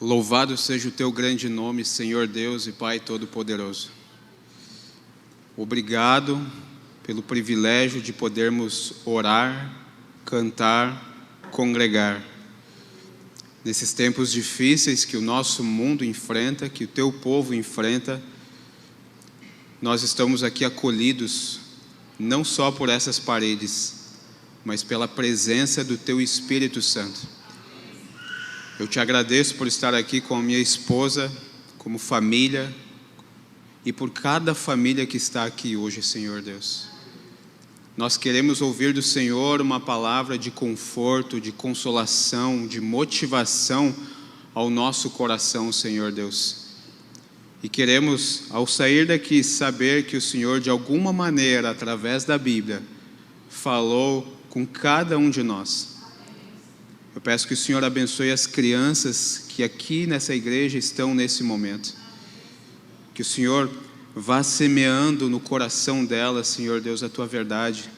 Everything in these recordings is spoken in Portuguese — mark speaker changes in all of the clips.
Speaker 1: Louvado seja o teu grande nome, Senhor Deus e Pai Todo-Poderoso. Obrigado pelo privilégio de podermos orar, cantar, congregar. Nesses tempos difíceis que o nosso mundo enfrenta, que o teu povo enfrenta, nós estamos aqui acolhidos, não só por essas paredes, mas pela presença do teu Espírito Santo. Eu te agradeço por estar aqui com a minha esposa, como família, e por cada família que está aqui hoje, Senhor Deus. Nós queremos ouvir do Senhor uma palavra de conforto, de consolação, de motivação ao nosso coração, Senhor Deus. E queremos, ao sair daqui, saber que o Senhor, de alguma maneira, através da Bíblia, falou com cada um de nós. Eu peço que o Senhor abençoe as crianças que aqui nessa igreja estão nesse momento. Que o Senhor vá semeando no coração delas, Senhor Deus, a tua verdade.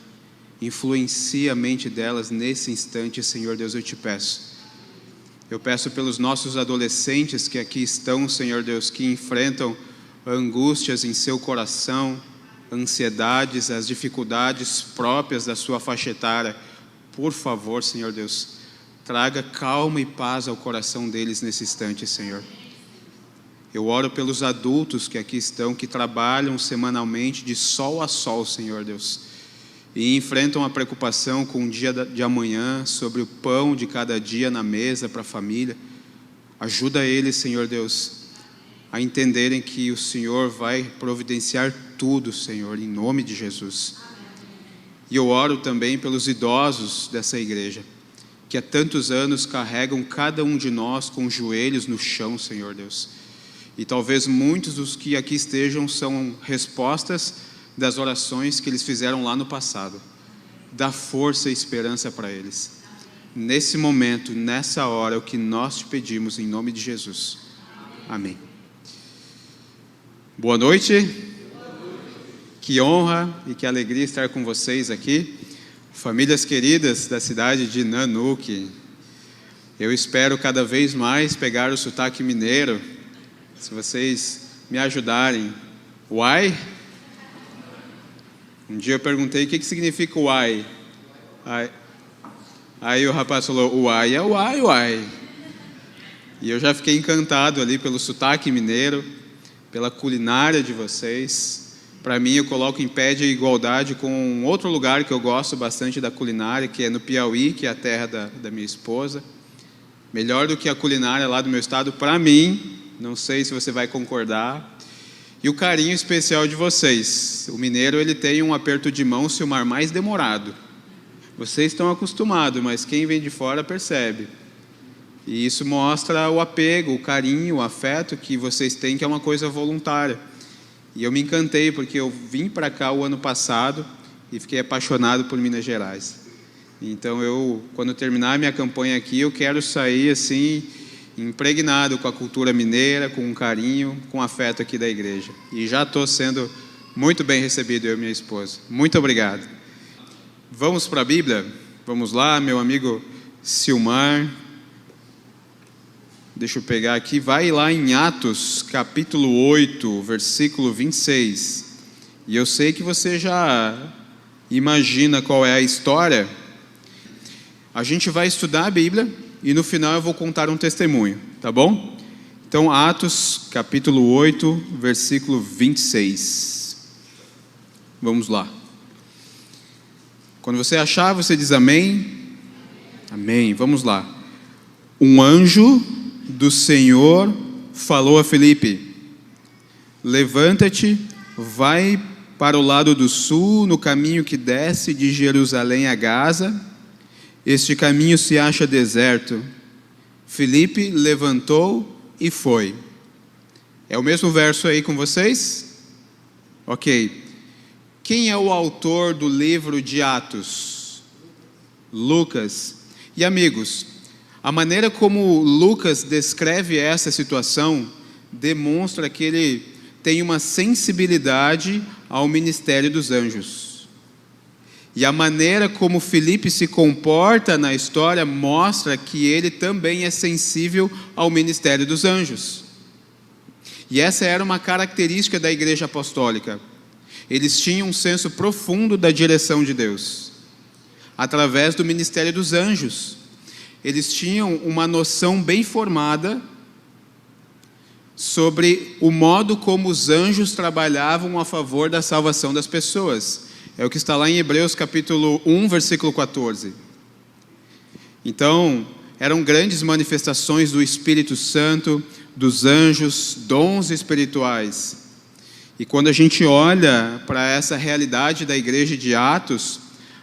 Speaker 1: Influencie a mente delas nesse instante, Senhor Deus, eu te peço. Eu peço pelos nossos adolescentes que aqui estão, Senhor Deus, que enfrentam angústias em seu coração, ansiedades, as dificuldades próprias da sua faixa etária. Por favor, Senhor Deus, traga calma e paz ao coração deles nesse instante, Senhor. Eu oro pelos adultos que aqui estão, que trabalham semanalmente de sol a sol, Senhor Deus, e enfrentam a preocupação com o dia de amanhã, sobre o pão de cada dia na mesa para a família. Ajuda eles, Senhor Deus, a entenderem que o Senhor vai providenciar tudo, Senhor, em nome de Jesus. E eu oro também pelos idosos dessa igreja, que há tantos anos carregam cada um de nós com os joelhos no chão, Senhor Deus. E talvez muitos dos que aqui estejam são respostas das orações que eles fizeram lá no passado. Dá força e esperança para eles. Nesse momento, nessa hora, é o que nós te pedimos em nome de Jesus. Amém. Boa noite. Que honra e que alegria estar com vocês aqui. Famílias queridas da cidade de Nanuque, eu espero cada vez mais pegar o sotaque mineiro, se vocês me ajudarem. Uai? Um dia eu perguntei o que significa uai. Aí o rapaz falou, uai é uai, uai. E eu já fiquei encantado ali pelo sotaque mineiro, pela culinária de vocês. Para mim, eu coloco em pé de igualdade com um outro lugar que eu gosto bastante da culinária, que é no Piauí, que é a terra da minha esposa. Melhor do que a culinária lá do meu estado, para mim, não sei se você vai concordar. E o carinho especial de vocês. O mineiro, ele tem um aperto de mão, se o mar mais demorado. Vocês estão acostumados, mas quem vem de fora percebe. E isso mostra o apego, o carinho, o afeto que vocês têm, que é uma coisa voluntária. E eu me encantei porque eu vim para cá o ano passado e fiquei apaixonado por Minas Gerais. Então quando terminar a minha campanha aqui, eu quero sair assim, impregnado com a cultura mineira, com um carinho, com afeto aqui da igreja. E já estou sendo muito bem recebido, eu e minha esposa. Muito obrigado. Vamos para a Bíblia? Vamos lá, meu amigo Silmar. Deixa eu pegar aqui, vai lá em Atos, capítulo 8, versículo 26. E eu sei que você já imagina qual é a história. A gente vai estudar a Bíblia e no final eu vou contar um testemunho, tá bom? Então, Atos, capítulo 8, versículo 26. Vamos lá. Quando você achar, você diz amém. Amém, vamos lá. Um anjo do Senhor falou a Filipe: levanta-te, vai para o lado do sul, no caminho que desce de Jerusalém a Gaza. Este caminho se acha deserto. Filipe levantou e foi. É o mesmo verso aí com vocês? Ok. Quem é o autor do livro de Atos? Lucas. E amigos, a maneira como Lucas descreve essa situação demonstra que ele tem uma sensibilidade ao ministério dos anjos. E a maneira como Filipe se comporta na história mostra que ele também é sensível ao ministério dos anjos. E essa era uma característica da igreja apostólica. Eles tinham um senso profundo da direção de Deus, através do ministério dos anjos. Eles tinham uma noção bem formada sobre o modo como os anjos trabalhavam a favor da salvação das pessoas. É o que está lá em Hebreus capítulo 1, versículo 14. Então, eram grandes manifestações do Espírito Santo, dos anjos, dons espirituais. E quando a gente olha para essa realidade da igreja de Atos,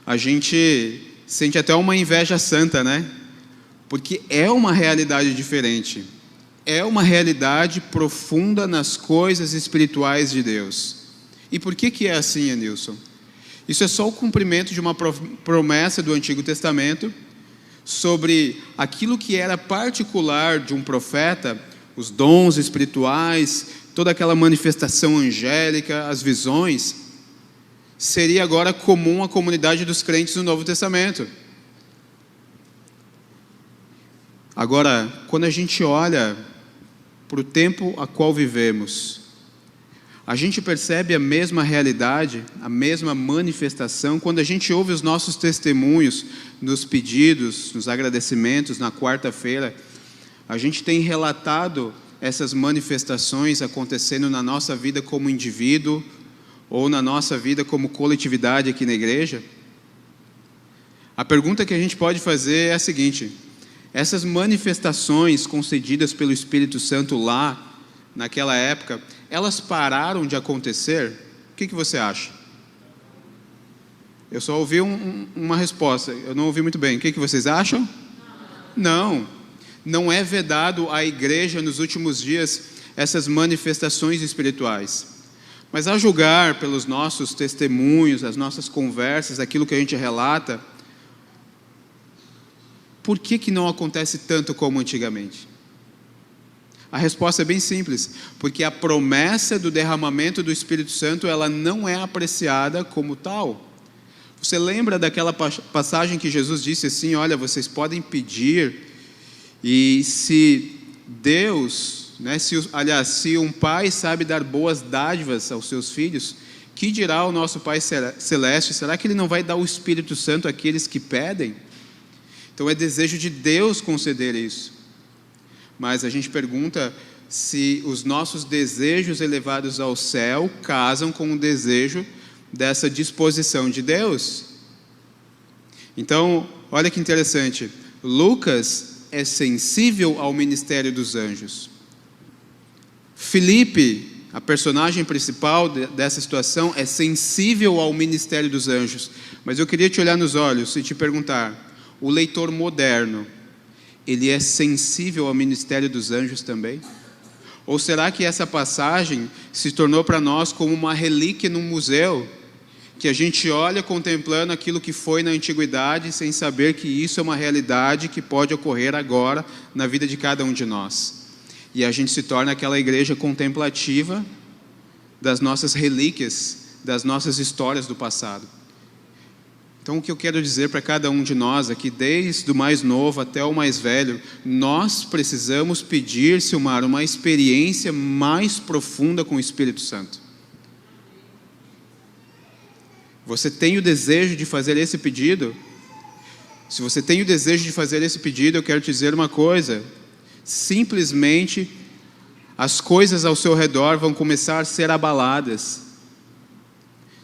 Speaker 1: a gente sente até uma inveja santa, né? Porque é uma realidade diferente. É uma realidade profunda nas coisas espirituais de Deus. E por que é assim, Anilson? Isso é só o cumprimento de uma promessa do Antigo Testamento sobre aquilo que era particular de um profeta, os dons espirituais, toda aquela manifestação angélica, as visões, seria agora comum à comunidade dos crentes no Novo Testamento. Agora, quando a gente olha para o tempo a qual vivemos, a gente percebe a mesma realidade, a mesma manifestação, quando a gente ouve os nossos testemunhos nos pedidos, nos agradecimentos, na quarta-feira. A gente tem relatado essas manifestações acontecendo na nossa vida como indivíduo ou na nossa vida como coletividade aqui na igreja. A pergunta que a gente pode fazer é a seguinte: essas manifestações concedidas pelo Espírito Santo lá, naquela época, elas pararam de acontecer? O que você acha? Eu só ouvi uma resposta, eu não ouvi muito bem. O que vocês acham? Não é vedado à igreja nos últimos dias essas manifestações espirituais. Mas a julgar pelos nossos testemunhos, as nossas conversas, aquilo que a gente relata, por que não acontece tanto como antigamente? A resposta é bem simples, porque a promessa do derramamento do Espírito Santo, ela não é apreciada como tal. Você lembra daquela passagem que Jesus disse assim: olha, vocês podem pedir, e se Deus, se um pai sabe dar boas dádivas aos seus filhos, que dirá o nosso Pai Celeste? Será que Ele não vai dar o Espírito Santo àqueles que pedem? Então é desejo de Deus conceder isso. Mas a gente pergunta se os nossos desejos elevados ao céu casam com o desejo dessa disposição de Deus. Então, olha que interessante. Lucas é sensível ao ministério dos anjos. Filipe, a personagem principal dessa situação, é sensível ao ministério dos anjos. Mas eu queria te olhar nos olhos e te perguntar: o leitor moderno, ele é sensível ao ministério dos anjos também? Ou será que essa passagem se tornou para nós como uma relíquia num museu, que a gente olha contemplando aquilo que foi na antiguidade, sem saber que isso é uma realidade que pode ocorrer agora na vida de cada um de nós? E a gente se torna aquela igreja contemplativa das nossas relíquias, das nossas histórias do passado. Então, o que eu quero dizer para cada um de nós aqui, desde o mais novo até o mais velho, nós precisamos pedir, Silmar, uma experiência mais profunda com o Espírito Santo. Você tem o desejo de fazer esse pedido? Se você tem o desejo de fazer esse pedido, eu quero te dizer uma coisa: simplesmente as coisas ao seu redor vão começar a ser abaladas.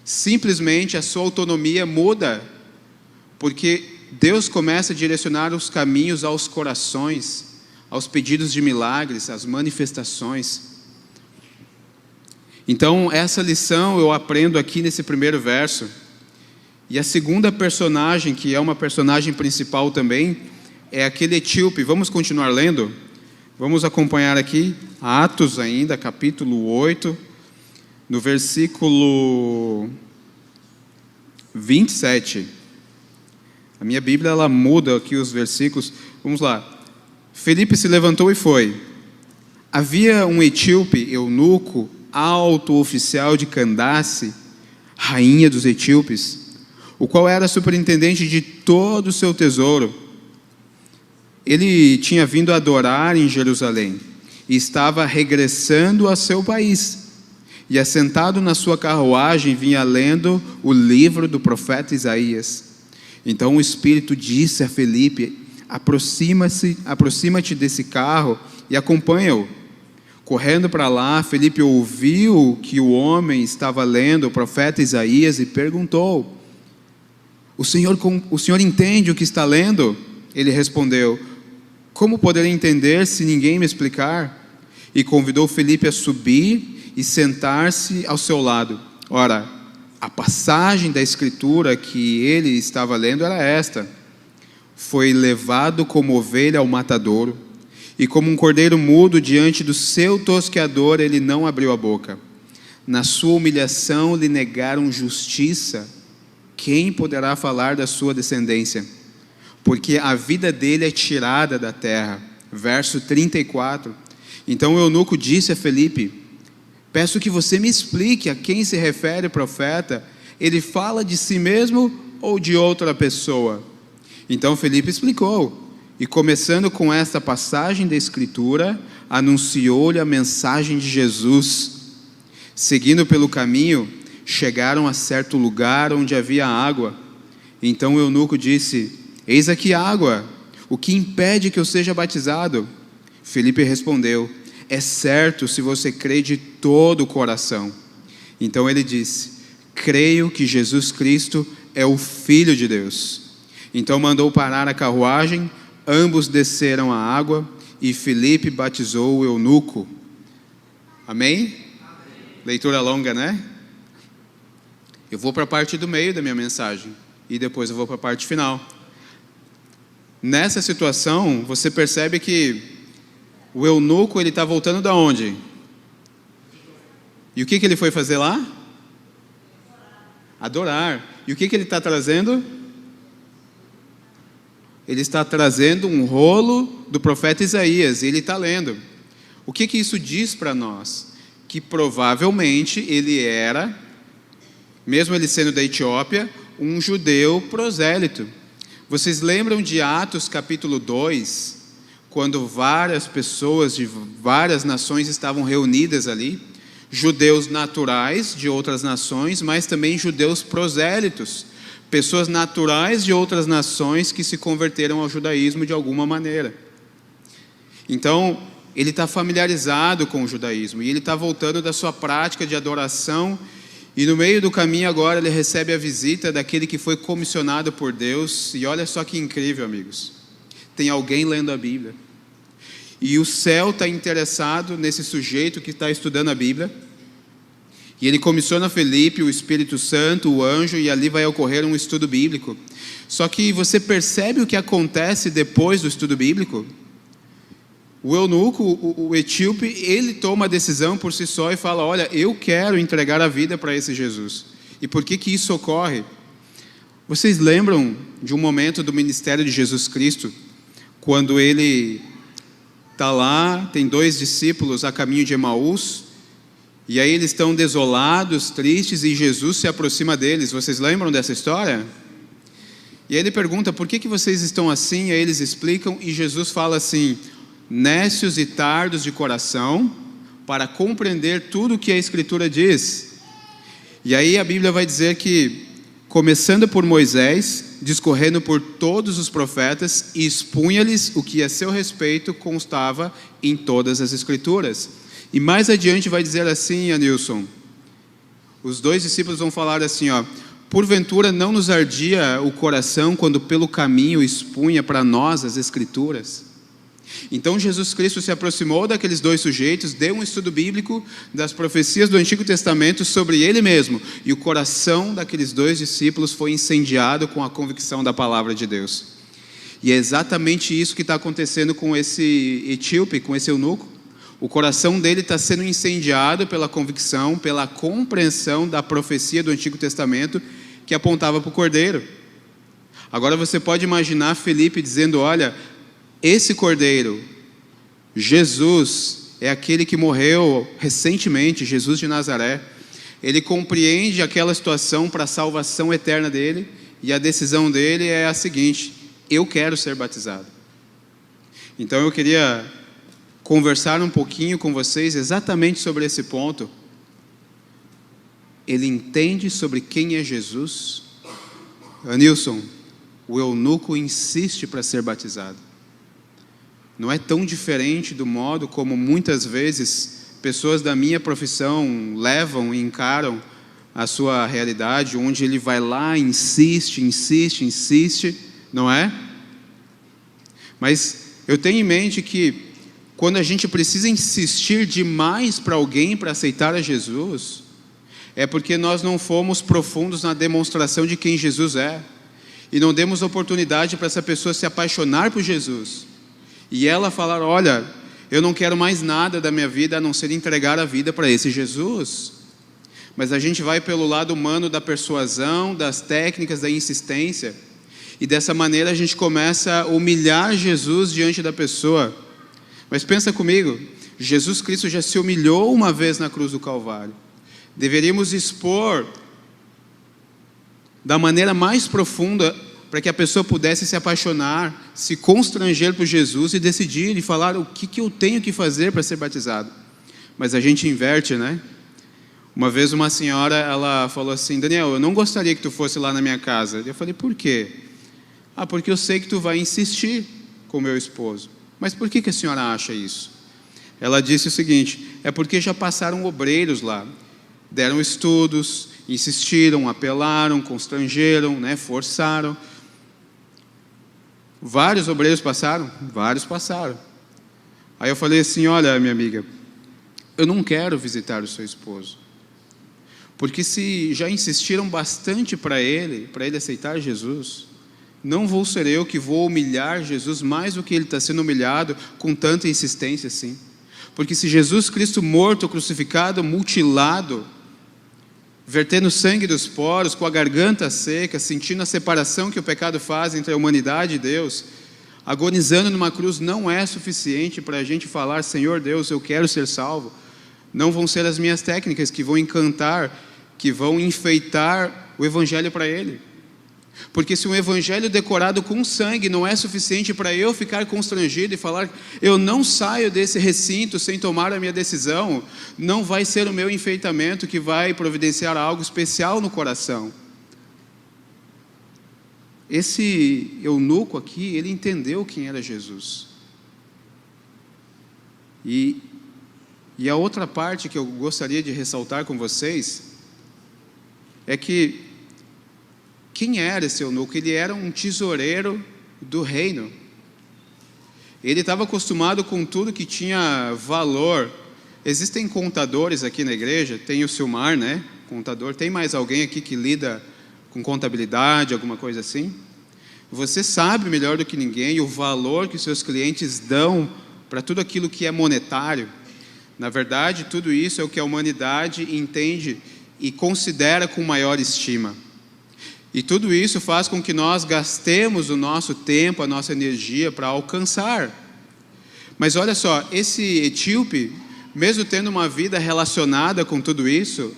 Speaker 1: Simplesmente a sua autonomia muda, porque Deus começa a direcionar os caminhos aos corações, aos pedidos de milagres, às manifestações. Então, essa lição eu aprendo aqui nesse primeiro verso. E a segunda personagem, que é uma personagem principal também, é aquele etíope. Vamos continuar lendo? Vamos acompanhar aqui Atos ainda, capítulo 8, no versículo 27. A minha Bíblia, ela muda aqui os versículos. Vamos lá. Filipe se levantou e foi. Havia um etíope, eunuco, alto oficial de Candace, rainha dos etíopes, o qual era superintendente de todo o seu tesouro. Ele tinha vindo adorar em Jerusalém e estava regressando a seu país. E assentado na sua carruagem vinha lendo o livro do profeta Isaías. Então o Espírito disse a Felipe: aproxima-te desse carro e acompanha-o. Correndo para lá, Felipe ouviu que o homem estava lendo o profeta Isaías e perguntou: o senhor entende o que está lendo? Ele respondeu: como poderei entender se ninguém me explicar? E convidou Felipe a subir e sentar-se ao seu lado. Ora, a passagem da Escritura que ele estava lendo era esta: foi levado como ovelha ao matadouro, e como um cordeiro mudo diante do seu tosqueador, ele não abriu a boca. Na sua humilhação lhe negaram justiça. Quem poderá falar da sua descendência? Porque a vida dele é tirada da terra. Verso 34. Então o eunuco disse a Felipe: peço que você me explique a quem se refere o profeta. Ele fala de si mesmo ou de outra pessoa? Então Felipe explicou. E começando com esta passagem da Escritura, anunciou-lhe a mensagem de Jesus. Seguindo pelo caminho, chegaram a certo lugar onde havia água. Então o eunuco disse: eis aqui água, o que impede que eu seja batizado? Felipe respondeu: é certo, se você crê de todo o coração. Então ele disse: creio que Jesus Cristo é o Filho de Deus. Então mandou parar a carruagem, ambos desceram a água e Felipe batizou o eunuco. Amém? Amém. Leitura longa, né? Eu vou para a parte do meio da minha mensagem e depois eu vou para a parte final. Nessa situação, você percebe que o eunuco, ele está voltando da onde? E o que ele foi fazer lá? Adorar. E o que ele está trazendo? Ele está trazendo um rolo do profeta Isaías, e ele está lendo. O que isso diz para nós? Que provavelmente ele era, mesmo ele sendo da Etiópia, um judeu prosélito. Vocês lembram de Atos capítulo 2, quando várias pessoas de várias nações estavam reunidas ali? Judeus naturais de outras nações, mas também judeus prosélitos. Pessoas naturais de outras nações que se converteram ao judaísmo de alguma maneira. Então, ele está familiarizado com o judaísmo e ele está voltando da sua prática de adoração. E no meio do caminho agora ele recebe a visita daquele que foi comissionado por Deus. E olha só que incrível, amigos. Tem alguém lendo a Bíblia. E o céu está interessado nesse sujeito que está estudando a Bíblia. E ele comissiona Felipe, o Espírito Santo, o anjo, e ali vai ocorrer um estudo bíblico. Só que você percebe o que acontece depois do estudo bíblico? O eunuco, o etíope, ele toma a decisão por si só e fala: olha, eu quero entregar a vida para esse Jesus. E por que isso ocorre? Vocês lembram de um momento do ministério de Jesus Cristo, quando ele está lá, tem 2 discípulos a caminho de Emaús, e aí eles estão desolados, tristes, e Jesus se aproxima deles. Vocês lembram dessa história? E aí ele pergunta: por que vocês estão assim? E aí eles explicam, e Jesus fala assim: nécios e tardos de coração, para compreender tudo o que a Escritura diz. E aí a Bíblia vai dizer que, começando por Moisés, discorrendo por todos os profetas, e expunha-lhes o que a seu respeito constava em todas as Escrituras. E mais adiante vai dizer assim, Anilson, os 2 discípulos vão falar assim, ó: porventura não nos ardia o coração quando pelo caminho expunha para nós as Escrituras? Então Jesus Cristo se aproximou daqueles 2 sujeitos, deu um estudo bíblico das profecias do Antigo Testamento sobre ele mesmo, e o coração daqueles 2 discípulos foi incendiado com a convicção da palavra de Deus. E é exatamente isso que está acontecendo com esse etíope, com esse eunuco. O coração dele está sendo incendiado pela convicção, pela compreensão da profecia do Antigo Testamento que apontava para o Cordeiro. Agora você pode imaginar Felipe dizendo: olha, esse Cordeiro, Jesus, é aquele que morreu recentemente, Jesus de Nazaré. Ele compreende aquela situação para a salvação eterna dele, e a decisão dele é a seguinte: eu quero ser batizado. Então eu queria conversar um pouquinho com vocês exatamente sobre esse ponto. Ele entende sobre quem é Jesus? Anilson, o eunuco insiste para ser batizado. Não é tão diferente do modo como muitas vezes pessoas da minha profissão levam e encaram a sua realidade, onde ele vai lá, insiste, não é? Mas eu tenho em mente que quando a gente precisa insistir demais para alguém para aceitar a Jesus, é porque nós não fomos profundos na demonstração de quem Jesus é, e não demos oportunidade para essa pessoa se apaixonar por Jesus, e ela falar: olha, eu não quero mais nada da minha vida a não ser entregar a vida para esse Jesus. Mas a gente vai pelo lado humano da persuasão, das técnicas, da insistência, e dessa maneira a gente começa a humilhar Jesus diante da pessoa. Mas pensa comigo, Jesus Cristo já se humilhou uma vez na cruz do Calvário. Deveríamos expor da maneira mais profunda para que a pessoa pudesse se apaixonar, se constranger por Jesus e decidir e falar: o que eu tenho que fazer para ser batizado? Mas a gente inverte, né? Uma vez uma senhora, ela falou assim: Daniel, eu não gostaria que tu fosse lá na minha casa. Eu falei: por quê? Porque eu sei que tu vai insistir com meu esposo. Mas por que a senhora acha isso? Ela disse o seguinte: é porque já passaram obreiros lá, deram estudos, insistiram, apelaram, constrangeram, né, forçaram. Vários obreiros passaram? Vários passaram. Aí eu falei assim: olha, minha amiga, eu não quero visitar o seu esposo, porque se já insistiram bastante para ele aceitar Jesus, não vou ser eu que vou humilhar Jesus mais do que ele está sendo humilhado com tanta insistência assim. Porque se Jesus Cristo morto, crucificado, mutilado, vertendo sangue dos poros, com a garganta seca, sentindo a separação que o pecado faz entre a humanidade e Deus, agonizando numa cruz, não é suficiente para a gente falar: Senhor Deus, eu quero ser salvo. Não vão ser as minhas técnicas que vão encantar, que vão enfeitar o evangelho para ele. Porque se um evangelho decorado com sangue não é suficiente para eu ficar constrangido e falar: eu não saio desse recinto sem tomar a minha decisão, não vai ser o meu enfeitamento que vai providenciar algo especial no coração. Esse eunuco aqui, ele entendeu quem era Jesus. E a outra parte que eu gostaria de ressaltar com vocês é que quem era esse eunuco? Ele era um tesoureiro do reino. Ele estava acostumado com tudo que tinha valor. Existem contadores aqui na igreja, tem o Silmar, né? Contador. Tem mais alguém aqui que lida com contabilidade, alguma coisa assim? Você sabe melhor do que ninguém o valor que os seus clientes dão para tudo aquilo que é monetário. Na verdade, tudo isso é o que a humanidade entende e considera com maior estima. E tudo isso faz com que nós gastemos o nosso tempo, a nossa energia para alcançar. Mas olha só, esse etíope, mesmo tendo uma vida relacionada com tudo isso,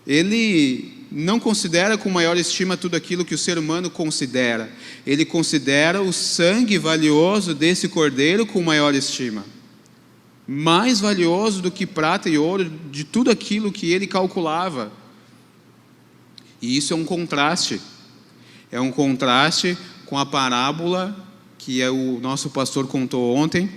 Speaker 1: ele não considera com maior estima tudo aquilo que o ser humano considera. Ele considera o sangue valioso desse cordeiro com maior estima. Mais valioso do que prata e ouro, de tudo aquilo que ele calculava. E isso é um contraste. É um contraste com a parábola que o nosso pastor contou ontem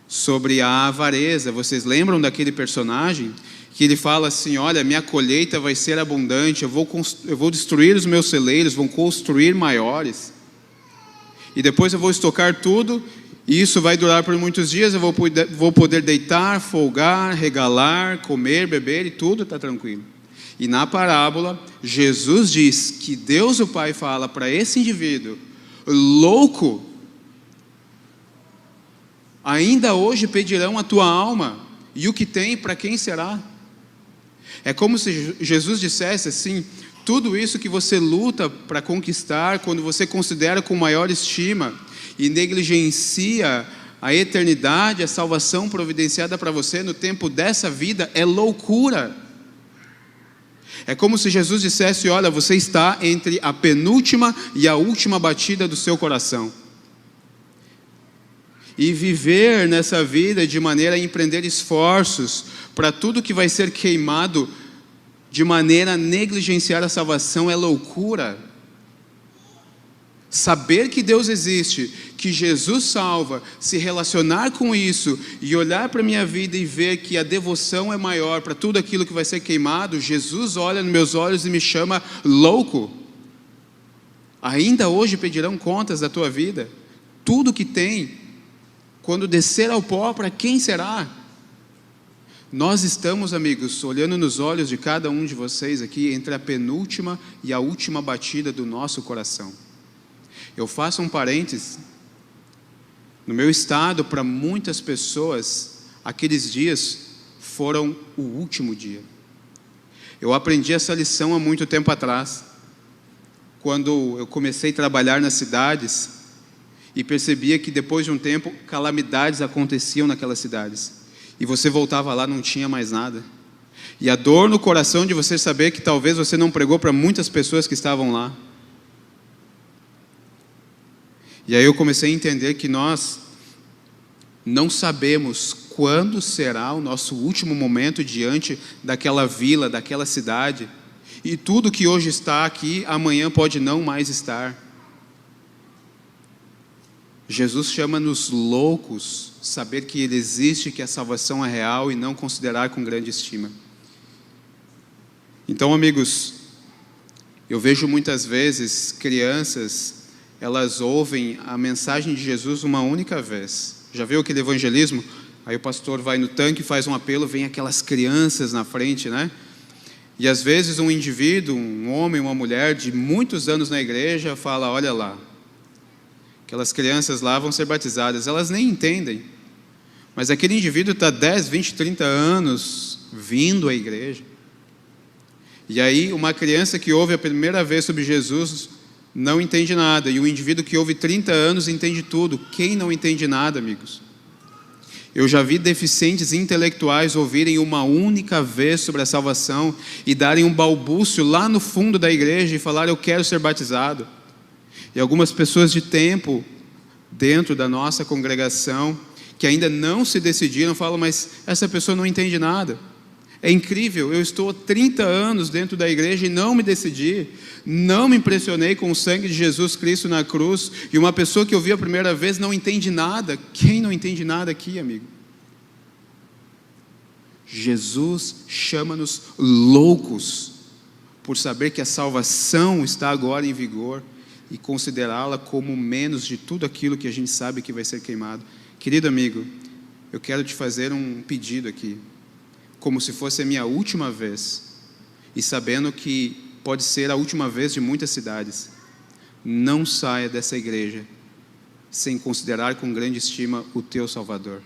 Speaker 1: sobre a avareza. Vocês lembram daquele personagem que ele fala assim: olha, minha colheita vai ser abundante, eu vou destruir os meus celeiros, vou construir maiores, e depois eu vou estocar tudo, e isso vai durar por muitos dias, eu vou poder deitar, folgar, regalar, comer, beber, e tudo está tranquilo. E na parábola, Jesus diz que Deus o Pai fala para esse indivíduo: louco, ainda hoje pedirão a tua alma, e o que tem, para quem será? É como se Jesus dissesse assim: tudo isso que você luta para conquistar, quando você considera com maior estima e negligencia a eternidade, a salvação providenciada para você no tempo dessa vida, é loucura. É como se Jesus dissesse: olha, você está entre a penúltima e a última batida do seu coração. E viver nessa vida de maneira a empreender esforços para tudo que vai ser queimado de maneira a negligenciar a salvação é loucura. Saber que Deus existe, que Jesus salva, se relacionar com isso e olhar para a minha vida e ver que a devoção é maior para tudo aquilo que vai ser queimado, Jesus olha nos meus olhos e me chama louco. Ainda hoje pedirão contas da tua vida. Tudo que tem, quando descer ao pó, para quem será? Nós estamos, amigos, olhando nos olhos de cada um de vocês aqui, entre a penúltima e a última batida do nosso coração. Eu faço um parênteses. No meu estado, para muitas pessoas, aqueles dias foram o último dia. Eu aprendi essa lição há muito tempo atrás, quando eu comecei a trabalhar nas cidades e percebia que depois de um tempo, calamidades aconteciam naquelas cidades. E você voltava lá, não tinha mais nada. E a dor no coração de você saber que talvez você não pregou para muitas pessoas que estavam lá. E aí eu comecei a entender que nós não sabemos quando será o nosso último momento diante daquela vila, daquela cidade. E tudo que hoje está aqui, amanhã pode não mais estar. Jesus chama-nos loucos, saber que Ele existe, que a salvação é real e não considerar com grande estima. Então, amigos, eu vejo muitas vezes crianças, elas ouvem a mensagem de Jesus uma única vez. Já viu aquele evangelismo? Aí o pastor vai no tanque, faz um apelo, vem aquelas crianças na frente, né? E às vezes um indivíduo, um homem, uma mulher de muitos anos na igreja fala: olha lá, aquelas crianças lá vão ser batizadas. Elas nem entendem. Mas aquele indivíduo está 10, 20, 30 anos vindo à igreja. E aí uma criança que ouve a primeira vez sobre Jesus não entende nada. E o indivíduo que ouve 30 anos entende tudo. Quem não entende nada, amigos? Eu já vi deficientes intelectuais ouvirem uma única vez sobre a salvação e darem um balbúcio lá no fundo da igreja e falar: eu quero ser batizado. E algumas pessoas de tempo dentro da nossa congregação que ainda não se decidiram falam: mas essa pessoa não entende nada. É incrível, eu estou há 30 anos dentro da igreja e não me decidi, não me impressionei com o sangue de Jesus Cristo na cruz, e uma pessoa que eu vi a primeira vez não entende nada. Quem não entende nada aqui, amigo? Jesus chama-nos loucos por saber que a salvação está agora em vigor e considerá-la como menos de tudo aquilo que a gente sabe que vai ser queimado. Querido amigo, eu quero te fazer um pedido aqui, como se fosse a minha última vez, e sabendo que pode ser a última vez de muitas cidades. Não saia dessa igreja sem considerar com grande estima o teu Salvador.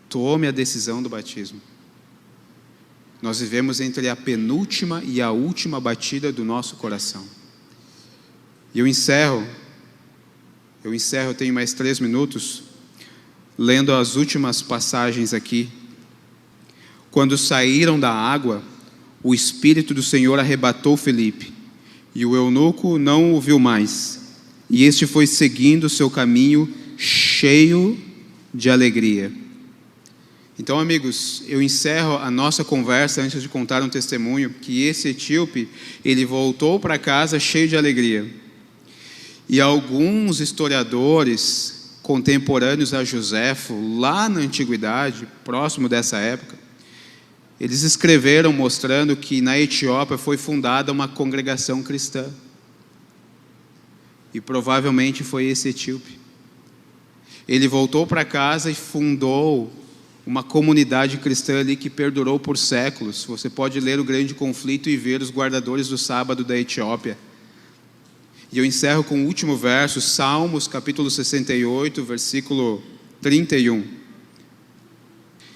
Speaker 1: Tome a decisão do batismo. Nós vivemos entre a penúltima e a última batida do nosso coração. E eu encerro, tenho mais 3 minutos, lendo as últimas passagens aqui. Quando saíram da água, o Espírito do Senhor arrebatou Felipe, e o eunuco não o viu mais, e este foi seguindo o seu caminho cheio de alegria. Então, amigos, eu encerro a nossa conversa antes de contar um testemunho, que esse etíope, ele voltou para casa cheio de alegria. E alguns historiadores contemporâneos a Joséfo, lá na antiguidade, próximo dessa época, eles escreveram mostrando que na Etiópia foi fundada uma congregação cristã. E provavelmente foi esse etíope. Ele voltou para casa e fundou uma comunidade cristã ali que perdurou por séculos. Você pode ler o Grande Conflito e ver os guardadores do sábado da Etiópia. E eu encerro com o último verso, Salmos capítulo 68, versículo 31.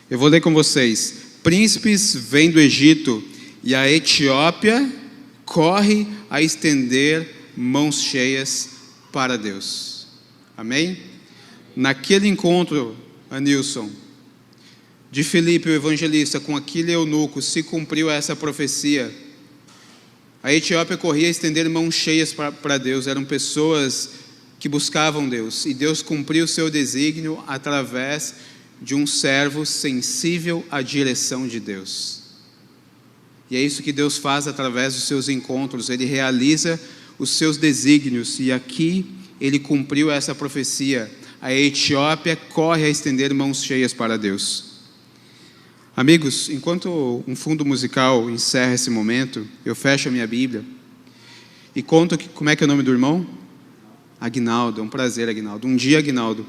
Speaker 1: Eu vou ler com vocês. Príncipes vêm do Egito, e a Etiópia corre a estender mãos cheias para Deus. Amém? Naquele encontro, Anilson, de Filipe, o evangelista, com aquele eunuco, se cumpriu essa profecia. A Etiópia corria a estender mãos cheias para Deus. Eram pessoas que buscavam Deus. E Deus cumpriu o seu desígnio através de um servo sensível à direção de Deus. E é isso que Deus faz através dos seus encontros. Ele realiza os seus desígnios. E aqui ele cumpriu essa profecia. A Etiópia corre a estender mãos cheias para Deus. Amigos, enquanto um fundo musical encerra esse momento, eu fecho a minha Bíblia e conto como é que é o nome do irmão? Aguinaldo. É um prazer, Aguinaldo. Um dia, Aguinaldo,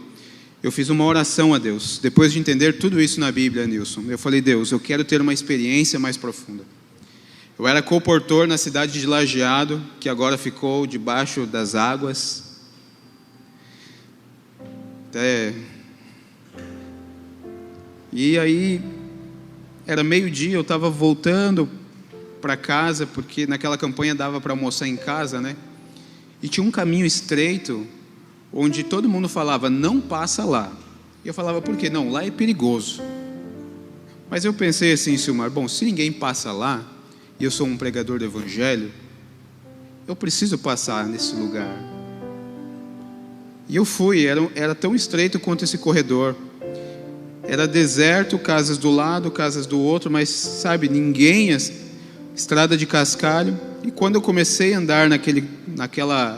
Speaker 1: eu fiz uma oração a Deus. Depois de entender tudo isso na Bíblia, Nilson, eu falei: Deus, eu quero ter uma experiência mais profunda. Eu era comportor na cidade de Lajeado, que agora ficou debaixo das águas. E aí, era meio-dia, eu estava voltando para casa, porque naquela campanha dava para almoçar em casa, né? E tinha um caminho estreito, onde todo mundo falava: não passa lá. E eu falava: por quê? Não, lá é perigoso. Mas eu pensei assim, Silmar, bom, se ninguém passa lá, e eu sou um pregador do evangelho, eu preciso passar nesse lugar. E eu fui, era tão estreito quanto esse corredor. Era deserto, casas do lado, casas do outro, mas sabe, ninguém, estrada de cascalho. E quando eu comecei a andar naquela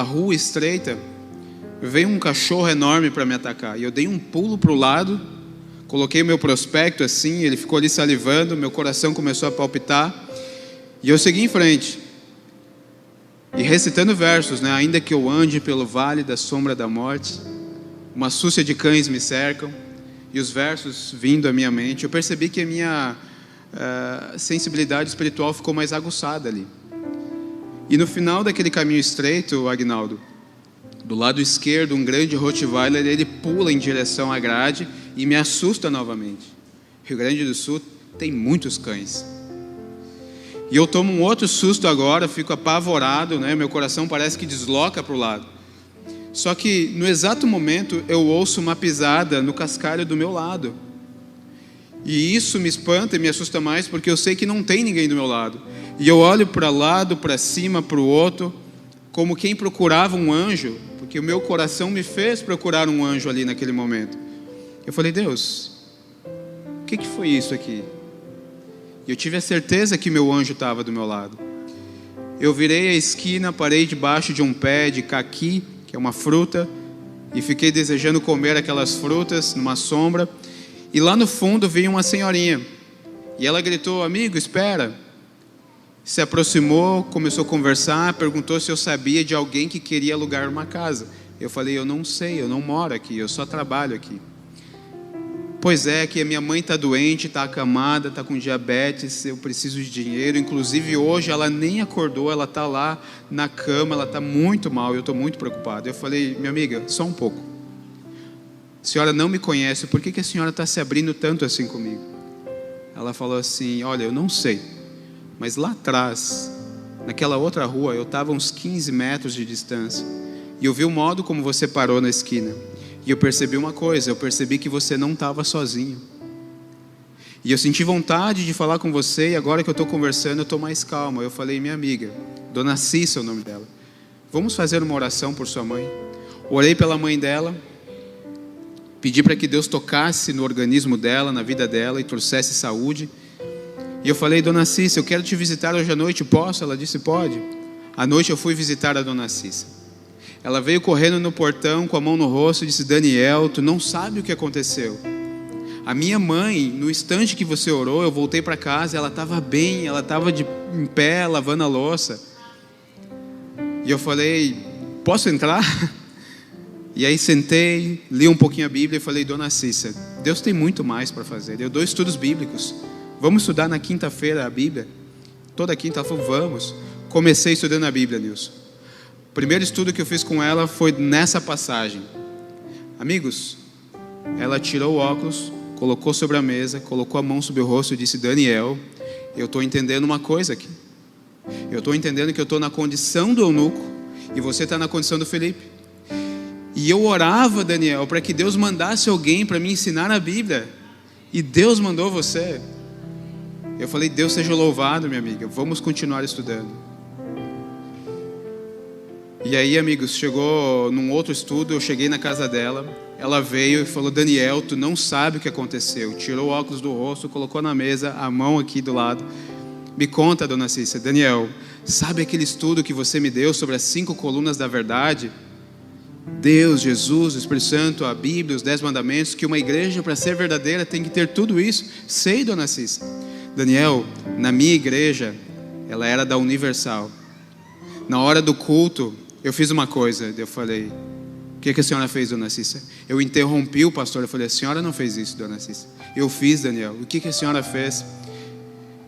Speaker 1: rua estreita, veio um cachorro enorme para me atacar. E eu dei um pulo para o lado, coloquei o meu prospecto assim, ele ficou ali salivando, meu coração começou a palpitar, e eu segui em frente. E recitando versos, né? Ainda que eu ande pelo vale da sombra da morte, uma súcia de cães me cercam, e os versos vindo à minha mente, eu percebi que a minha sensibilidade espiritual ficou mais aguçada ali. E no final daquele caminho estreito, Aguinaldo, do lado esquerdo, um grande Rottweiler, ele pula em direção à grade e me assusta novamente. Rio Grande do Sul tem muitos cães. E eu tomo um outro susto agora, fico apavorado, né? Meu coração parece que desloca para o lado. Só que no exato momento eu ouço uma pisada no cascalho do meu lado. E isso me espanta e me assusta mais, porque eu sei que não tem ninguém do meu lado. E eu olho para lado, para cima, para o outro, como quem procurava um anjo, porque o meu coração me fez procurar um anjo ali naquele momento. Eu falei: Deus, o que foi isso aqui? E eu tive a certeza que meu anjo estava do meu lado. Eu virei a esquina, parei debaixo de um pé de caqui, que é uma fruta, e fiquei desejando comer aquelas frutas numa sombra. E lá no fundo veio uma senhorinha, e ela gritou: amigo, espera. Se aproximou, começou a conversar, perguntou se eu sabia de alguém que queria alugar uma casa. Eu falei: eu não sei, eu não moro aqui, eu só trabalho aqui. Pois é, que a minha mãe está doente, está acamada, está com diabetes, eu preciso de dinheiro. Inclusive hoje ela nem acordou, ela está lá na cama, ela está muito mal, eu estou muito preocupado. Eu falei: minha amiga, só um pouco. A senhora não me conhece, por que a senhora está se abrindo tanto assim comigo? Ela falou assim: olha, eu não sei, mas lá atrás, naquela outra rua, eu estava a uns 15 metros de distância, e eu vi o modo como você parou na esquina, e eu percebi uma coisa, eu percebi que você não estava sozinho, e eu senti vontade de falar com você, e agora que eu estou conversando, eu estou mais calma. Eu falei: minha amiga, Dona Cissa é o nome dela, vamos fazer uma oração por sua mãe. Orei pela mãe dela, pedi para que Deus tocasse no organismo dela, na vida dela, e trouxesse saúde. E eu falei: Dona Cissa, eu quero te visitar hoje à noite, posso? Ela disse: pode. À noite eu fui visitar a Dona Cissa. Ela veio correndo no portão com a mão no rosto e disse: Daniel, tu não sabe o que aconteceu. A minha mãe, no instante que você orou, eu voltei para casa, ela estava bem, ela estava em pé, lavando a louça. E eu falei: posso entrar? E aí sentei, li um pouquinho a Bíblia e falei: Dona Cissa, Deus tem muito mais para fazer. Eu dou estudos bíblicos, vamos estudar na quinta-feira a Bíblia? Toda quinta ela falou: vamos. Comecei estudando a Bíblia, Nilson. O primeiro estudo que eu fiz com ela foi nessa passagem. Amigos, ela tirou o óculos, colocou sobre a mesa, colocou a mão sobre o rosto e disse: Daniel, eu estou entendendo uma coisa aqui. Eu estou entendendo que eu estou na condição do eunuco e você está na condição do Felipe. E eu orava, Daniel, para que Deus mandasse alguém para me ensinar a Bíblia. E Deus mandou você. Eu falei, Deus seja louvado, minha amiga. Vamos continuar estudando. E aí, amigos, chegou num outro estudo, eu cheguei na casa dela. Ela veio e falou, Daniel, tu não sabe o que aconteceu. Tirou o óculos do rosto, colocou na mesa, a mão aqui do lado. Me conta, dona Cícia. Daniel, sabe aquele estudo que você me deu sobre as 5 colunas da verdade? Deus, Jesus, o Espírito Santo, a Bíblia, os 10 mandamentos, que uma igreja para ser verdadeira tem que ter tudo isso. Sei, dona Cícia. Daniel, na minha igreja, ela era da Universal. Na hora do culto, eu fiz uma coisa. Eu falei, o que a senhora fez, dona Cícia? Eu interrompi o pastor. Eu falei, a senhora não fez isso, dona Cícia. Eu fiz, Daniel. O que a senhora fez?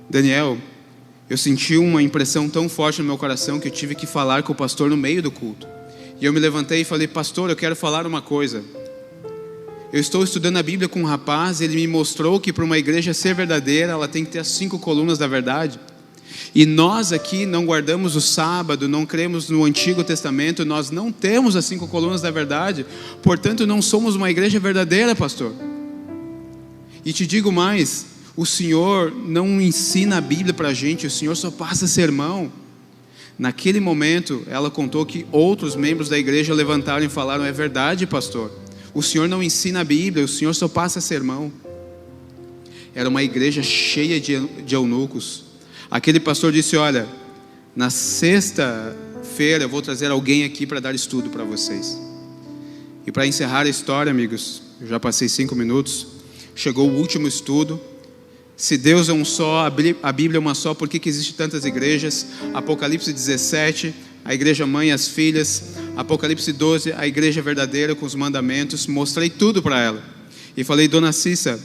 Speaker 1: Daniel, eu senti uma impressão tão forte no meu coração que eu tive que falar com o pastor no meio do culto. E eu me levantei e falei, pastor, eu quero falar uma coisa. Eu estou estudando a Bíblia com um rapaz, ele me mostrou que para uma igreja ser verdadeira, ela tem que ter as 5 colunas da verdade. E nós aqui não guardamos o sábado, não cremos no Antigo Testamento, nós não temos as 5 colunas da verdade, portanto não somos uma igreja verdadeira, pastor. E te digo mais, o Senhor não ensina a Bíblia para a gente, o Senhor só passa sermão. Naquele momento, ela contou que outros membros da igreja levantaram e falaram, é verdade, pastor, o Senhor não ensina a Bíblia, o Senhor só passa sermão. Era uma igreja cheia de eunucos. Aquele pastor disse, olha, na sexta-feira eu vou trazer alguém aqui para dar estudo para vocês. E para encerrar a história, amigos, eu já passei 5 minutos, chegou o último estudo. Se Deus é um só, a Bíblia é uma só, por que existem tantas igrejas? Apocalipse 17, a igreja mãe e as filhas. Apocalipse 12, a igreja verdadeira com os mandamentos. Mostrei tudo para ela. E falei, dona Cissa,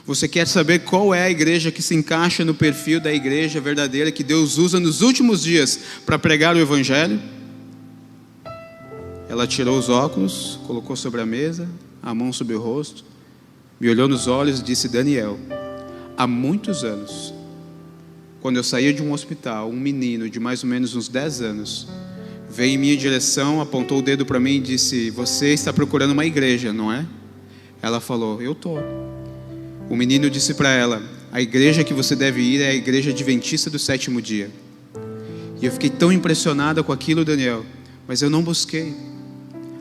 Speaker 1: você quer saber qual é a igreja que se encaixa no perfil da igreja verdadeira que Deus usa nos últimos dias para pregar o Evangelho? Ela tirou os óculos, colocou sobre a mesa, a mão sobre o rosto, me olhou nos olhos e disse, Daniel, há muitos anos, quando eu saía de um hospital, um menino de mais ou menos uns 10 anos, veio em minha direção, apontou o dedo para mim e disse, você está procurando uma igreja, não é? Ela falou, eu estou. O menino disse para ela, a igreja que você deve ir é a igreja adventista do 7º dia. E eu fiquei tão impressionada com aquilo, Daniel, mas eu não busquei.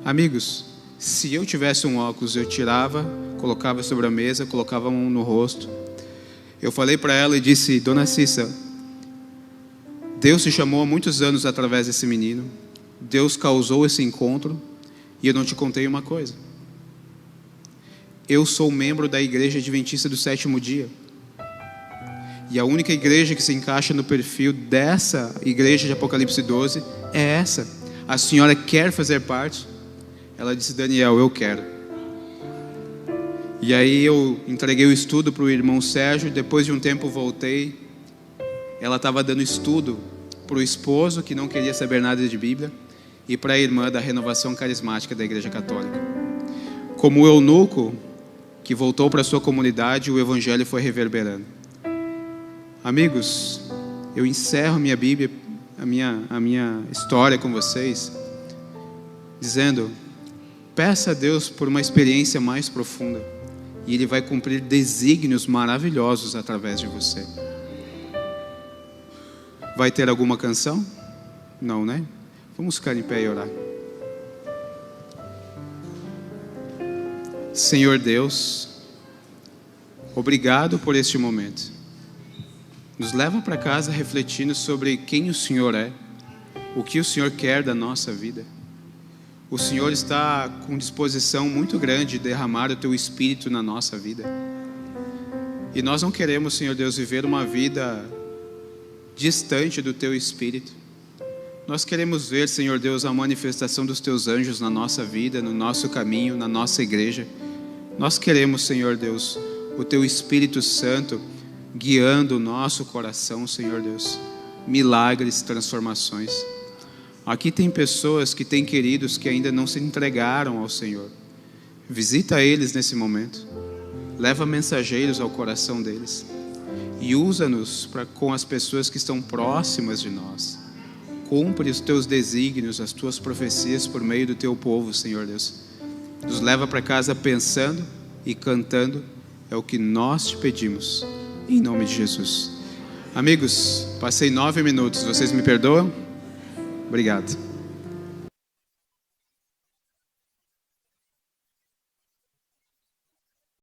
Speaker 1: Amigos, se eu tivesse um óculos, eu tirava, colocava sobre a mesa, colocava um no rosto. Eu falei para ela e disse, dona Cissa, Deus te chamou há muitos anos através desse menino. Deus causou esse encontro e eu não te contei uma coisa. Eu sou membro da igreja adventista do 7º dia. E a única igreja que se encaixa no perfil dessa igreja de Apocalipse 12 é essa. A senhora quer fazer parte? Ela disse, Daniel, eu quero. E aí eu entreguei o estudo para o irmão Sérgio. Depois de um tempo voltei. Ela estava dando estudo para o esposo que não queria saber nada de Bíblia e para a irmã da renovação carismática da igreja católica. Como o eunuco que voltou para a sua comunidade, o evangelho foi reverberando. Amigos, eu encerro minha Bíblia, a minha história com vocês, dizendo, peça a Deus por uma experiência mais profunda e Ele vai cumprir desígnios maravilhosos através de você. Vai ter alguma canção? Não, né? Vamos ficar em pé e orar. Senhor Deus, obrigado por este momento. Nos leva para casa refletindo sobre quem o Senhor é, o que o Senhor quer da nossa vida. O Senhor está com disposição muito grande de derramar o Teu Espírito na nossa vida. E nós não queremos, Senhor Deus, viver uma vida distante do Teu Espírito. Nós queremos ver, Senhor Deus, a manifestação dos Teus anjos na nossa vida, no nosso caminho, na nossa igreja. Nós queremos, Senhor Deus, o Teu Espírito Santo guiando o nosso coração, Senhor Deus. Milagres, transformações. Aqui tem pessoas que têm queridos que ainda não se entregaram ao Senhor. Visita eles nesse momento. Leva mensageiros ao coração deles. E usa-nos com as pessoas que estão próximas de nós. Cumpre os Teus desígnios, as Tuas profecias por meio do Teu povo, Senhor Deus. Nos leva para casa pensando e cantando É o que nós te pedimos, em nome de Jesus. Amigos, passei 9 minutos, vocês me perdoam? Obrigado.